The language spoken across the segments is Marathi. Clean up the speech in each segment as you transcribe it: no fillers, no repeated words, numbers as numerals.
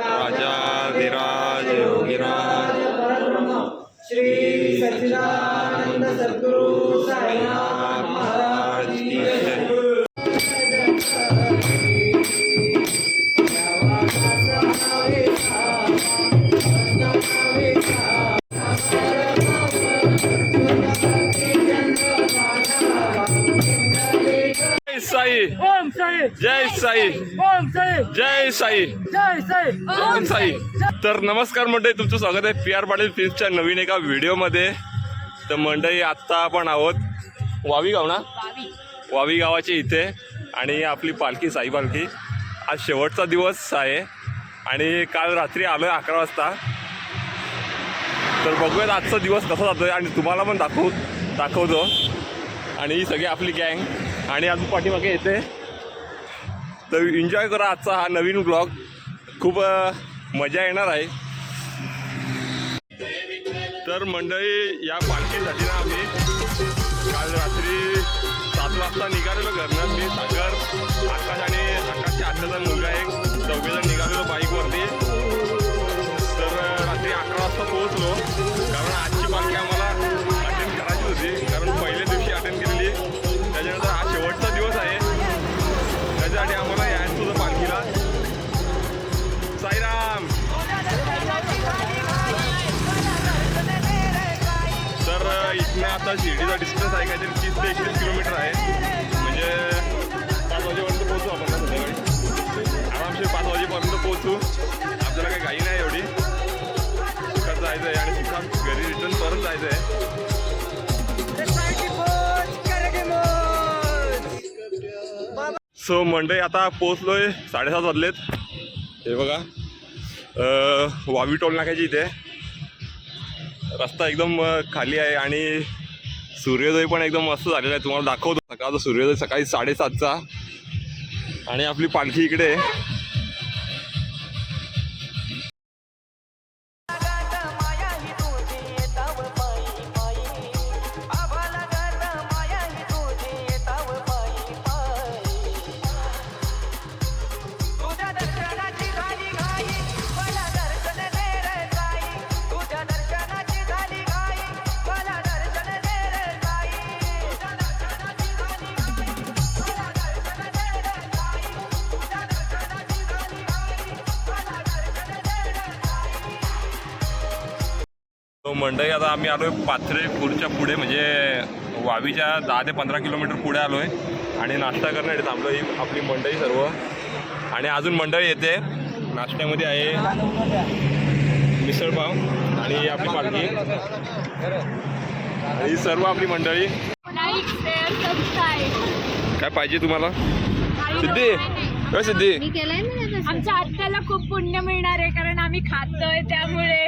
राजाधिराज योगीराज श्री सच्चिदानंद सद्गुरु साईनाथ महाराज की जय। साई ओम साई जय साई ओम साई जय साई जय साई ओम साई। तर नमस्कार मंडळी, तुमचं स्वागत आहे पी आर पाटील फिल्म्सच्या नवीन एका व्हिडिओमध्ये। तर मंडळी आत्ता आपण आहोत वावी गाव ना, वावी गावाच्या इथे आणि आपली पालखी साई पालखी आज शेवटचा दिवस आहे आणि काल रात्री आलोय 11 वाजता। तर बघूयात आजचा दिवस कसा जातोय आणि तुम्हाला पण दाखवतो आणि ही सगळी आपली गँग आणि अजून पाठीमागे येते। तर एन्जॉय करा आजचा हा नवीन ब्लॉग, खूप मजा येणार आहे। तर मंडळी या पालखीसाठी ना आम्ही काल रात्री 7 वाजता निघालेलो घरनं। मी सागर, आकाश आणि आकाशच्या आत्याचा मुलगा एक 4 निघालेलो बाईकवरती। तर रात्री 11 वाजता पोहोचलो कारण आजची पालखी आम्हाला अटेंड करायची होती, कारण पहिल्या दिवशी अटेंड केलेली। त्याच्यानंतर हा शेवटचा दिवस आहे, त्याच्यासाठी आम्हाला यायचं होतं पालखीला। साईराम। तर इथनं आता शिर्डीचा डिस्टन्स आहे काहीतरी 30 ते 31 किलोमीटर आहे, म्हणजे 5 वाजेपर्यंत पोहोचू आपण संध्याकाळी आरामशीर 5 वाजेपर्यंत पोहोचू। आपल्याला काही घाई नाही एवढी, सुखात जायचं आहे आणि सुखात घरी रिटर्न परत जायचं आहे। सो मंडळी आता पोहोचलोय, 7:30 वाजलेत। हे बघा वावी टोल नाक्याची इथे रस्ता एकदम खाली आहे आणि सूर्योदय पण एकदम मस्त झालेला आहे। तुम्हाला दाखवतो सकाळचा सूर्योदय, सकाळी 7:30चा आणि आपली पालखी इकडे आहे। मंडई आता आम्ही आलोय पाथरेपूरच्या पुढे, म्हणजे वावीच्या 10 ते 15 किलोमीटर पुढे आलोय आणि नाश्ता करण्यासाठी थांबलो ही आपली मंडई सर्व। आणि अजून मंडई येते, नाश्त्यामध्ये आहे मिसळपाव आणि आपली पालखी, ही सर्व आपली मंडळी। काय पाहिजे तुम्हाला? सिद्धी काय सिद्धी? आमच्या आत्याला खूप पुण्य मिळणार आहे कारण आम्ही खातोय त्यामुळे।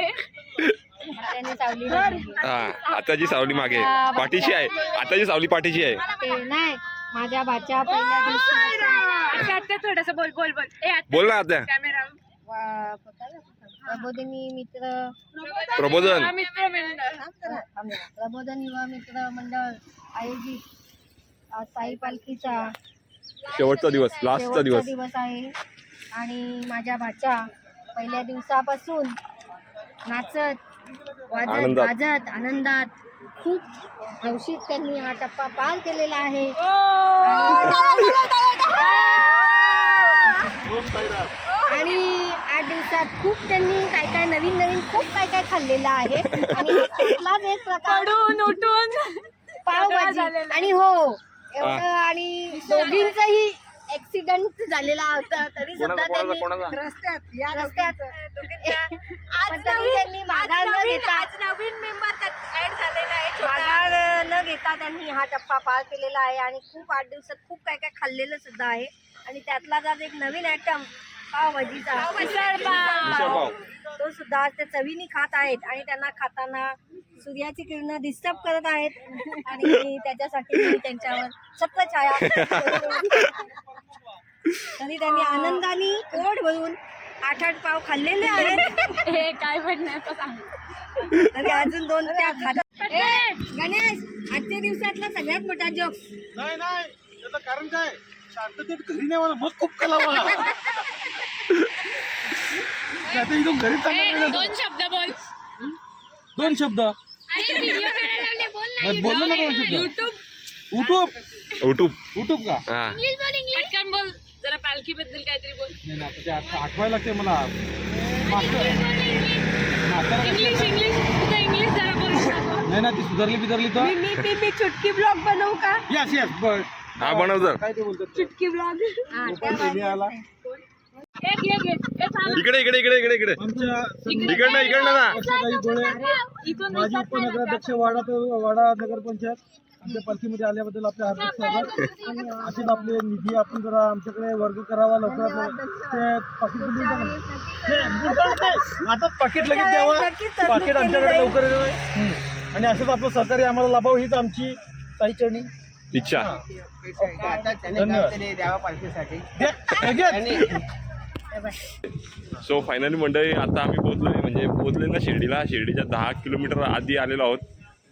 हा आताची सावली मागे पाठीशी आहे, आताची सावली पाठीशी आहे। नाही माझ्या भाच्या पहिल्या दिवशी आत्या थोडस बोल बोल बोल बोल ना आत्या। कॅमेरा प्रबोधिनी मित्र प्रबोधन मित्र मंडळ प्रबोधन युवा मित्र मंडळ आयोजित साई पालखीचा शेवटचा दिवस, लास्टचा दिवस आहे आणि माझ्या भाच्या पहिल्या दिवसापासून नाचत वाजत गाजत आनंदात खूप हौशीत त्यांनी हा टप्पा पार केलेला आहे। आणि 8 दिवसात खूप त्यांनी काय नवीन खूप काय खाल्लेलं आहे आणि त्यातलाच एक प्रकार उठून पावभाजी आणि हो एवढं आणि दोघींचाही ऍक्सिडेंट झालेला होता तरी सुद्धा त्यांनी रस्त्यात त्यांनी माघार न घेता त्यांनी हा टप्पा पार केलेला आहे आणि खूप 8 दिवसात खूप काय खाल्लेलं सुद्धा आहे। आणि त्यातलाच आज एक नवीन आयटम पावभाजीचा मिसळपाव, तो सुद्धा आज ते चवीने खात आहेत आणि त्यांना खाताना सूर्याची किरण डिस्टर्ब करत आहेत आणि त्याच्यासाठी मी त्यांच्यावर छत्रछाया तरी त्यांनी आनंदाने पोट भरून 8 पाव खाल्लेले आहेत। हे काय म्हणण्याचं सांग तरी अजून 2 त्या खातात। गणेश आजच्या दिवसातला सगळ्यात मोठा जोक नाही त्याचं कारण काय, शांततेत घरी नाही मला मग खूप कलावा काय तर इथून घरी चाललं. 2 शब्द बोल. 2 शब्द बोललो ना 2 शब्द. युट्यूब युट्यूब का हा पटकन बोल जरा पालखी बद्दल काहीतरी बोल. नाही ना, आता ते आठवायला लागते मला. इंग्लिश तुझं इंग्लिश जरा बोल. नाही ना ती सुधारली बिधारली तर मी चुटकी ब्लॉग बनवू का? यस यस बस. हा बनव जर काय ते बोलतात चुटकी ब्लॉग. आला एक इकडे इकडे इकडे इकडे इकडे आमच्या इकडनं ना वर्षाताई गोळे इथून माजी उपनगराध्यक्ष वाडा नगर पंचायत आमच्या पालखीमध्ये आल्याबद्दल आपले हार्दिक स्वागत. असेच आपले निधी आपण जरा आमच्याकडे वर्ग करावा लवकरात लवकर. ते पाकिट आता पाकिट लगेच द्यावा. पाकिट आमच्याकडे लवकर येईल आणि असंच आपलं सहकार्य आम्हाला लाभावं हीच आमची ताई चरणी इच्छा. सो फायनली मंडळी आता आम्ही पोहोचलोय म्हणजे पोहोचले ना शिर्डीला. शिर्डीच्या 10 किलोमीटर आधी आलेलो आहोत.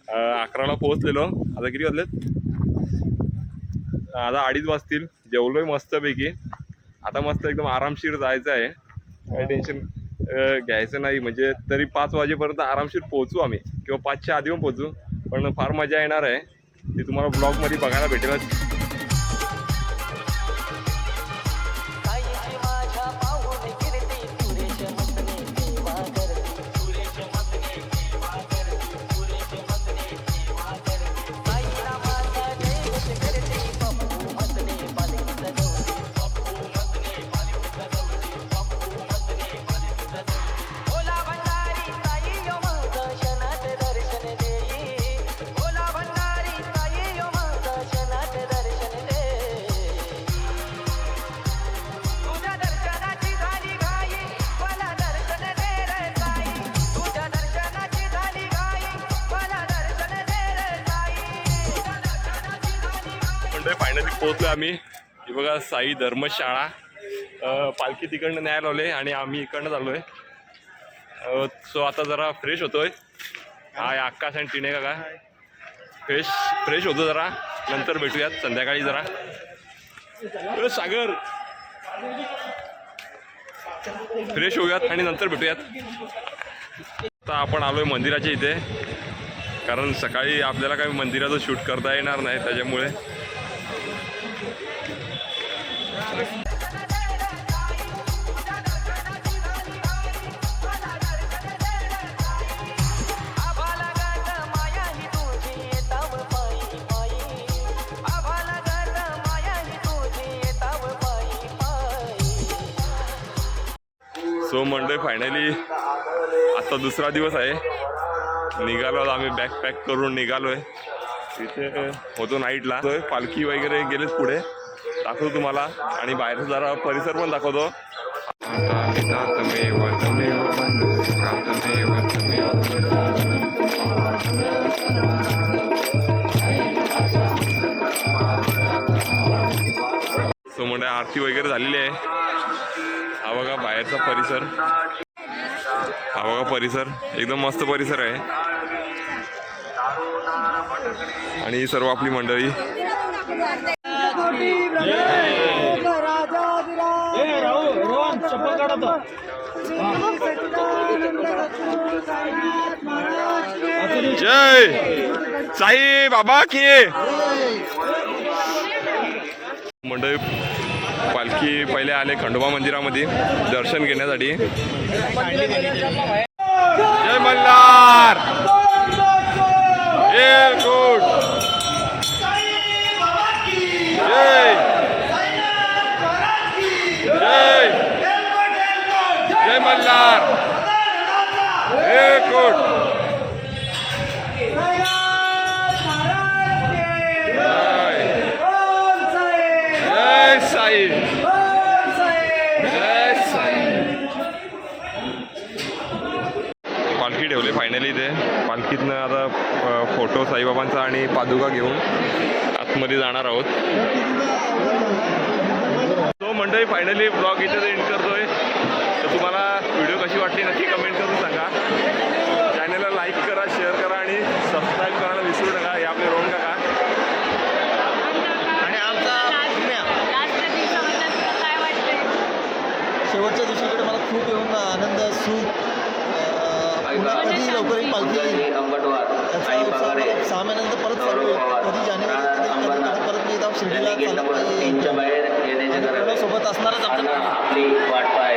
11ला पोहोचलेलो. आता किती वाजलेत? आता 2:30 वाजतील. जेवलोय मस्तपैकी. आता मस्त एकदम आरामशीर जायचं आहे. काही टेन्शन घ्यायचं नाही. म्हणजे तरी 5 वाजेपर्यंत आरामशीर पोहोचू आम्ही किंवा 5च्या आधी पण पोहोचू. पण फार मजा येणार आहे. ती तुम्हाला ब्लॉगमध्ये बघायला भेटेलच. फायनली पोहोचलो आम्ही. ही बघा साई धर्मशाळा. पालखी तिकडनं न्यायला लावले आणि आम्ही इकडनं चाललोय. सो आता जरा फ्रेश होतोय. हाय आकाश आणि टिने काका. फ्रेश होतो जरा. नंतर भेटूयात संध्याकाळी जरा. सागर फ्रेश होऊयात आणि नंतर भेटूयात. आता आपण आलोय मंदिराच्या इथे. कारण सकाळी आपल्याला काही मंदिराचं शूट करता येणार नाही त्याच्यामुळे. सो मंडे फायनली आता दुसरा दिवस आहे. निघालो आम्ही. बॅग पॅक करून निघालोय. इथे होतो नाईटला. पालखी वगैरे गेलेच पुढे. दाखवतो तुम्हाला आणि बाहेरचा जरा परिसर पण दाखवतो. सो म्हणजे आरती वगैरे झालेली आहे. हा बघा बाहेरचा परिसर. हा बघा परिसर एकदम मस्त परिसर आहे. आणि ही सर्व आपली मंडळी. जय साई बाबा की. मंडळी पालखी पहिले आले खंडोबा मंदिरामध्ये दर्शन घेण्यासाठी. जय मल्हार. गुड. जय जय जय मल्हार. गुड. जय साई. जय साई. पालखी ठेवली फायनली इथे. पालखीतनं आता फोटो साईबाबांचा आणि पादुका घेऊन आतमध्ये जाणार आहोत. तो मंडळी फायनली ब्लॉग इथे एंड करतोय. तर तुम्हाला व्हिडिओ कशी वाटली नक्की कमेंट करून सांगा. चॅनलला लाईक करा, शेअर करा आणि सबस्क्राईब करायला विसरू नका. हे आपले रोहन काका आणि आमचा लास्ट दिवसाबद्दल काय वाटतंय? शेवटच्या दिवशीकडे मला खूप येऊन आनंद लवकर ही पालखी येईल त्याचा उत्साह मला 6 महिन्यानंतर परत चालू होईल. कधी जानेवारी कधी परत मी एकदा शिर्डीला चालत नाही. आणि प्रणव सोबत असणारच आपल्या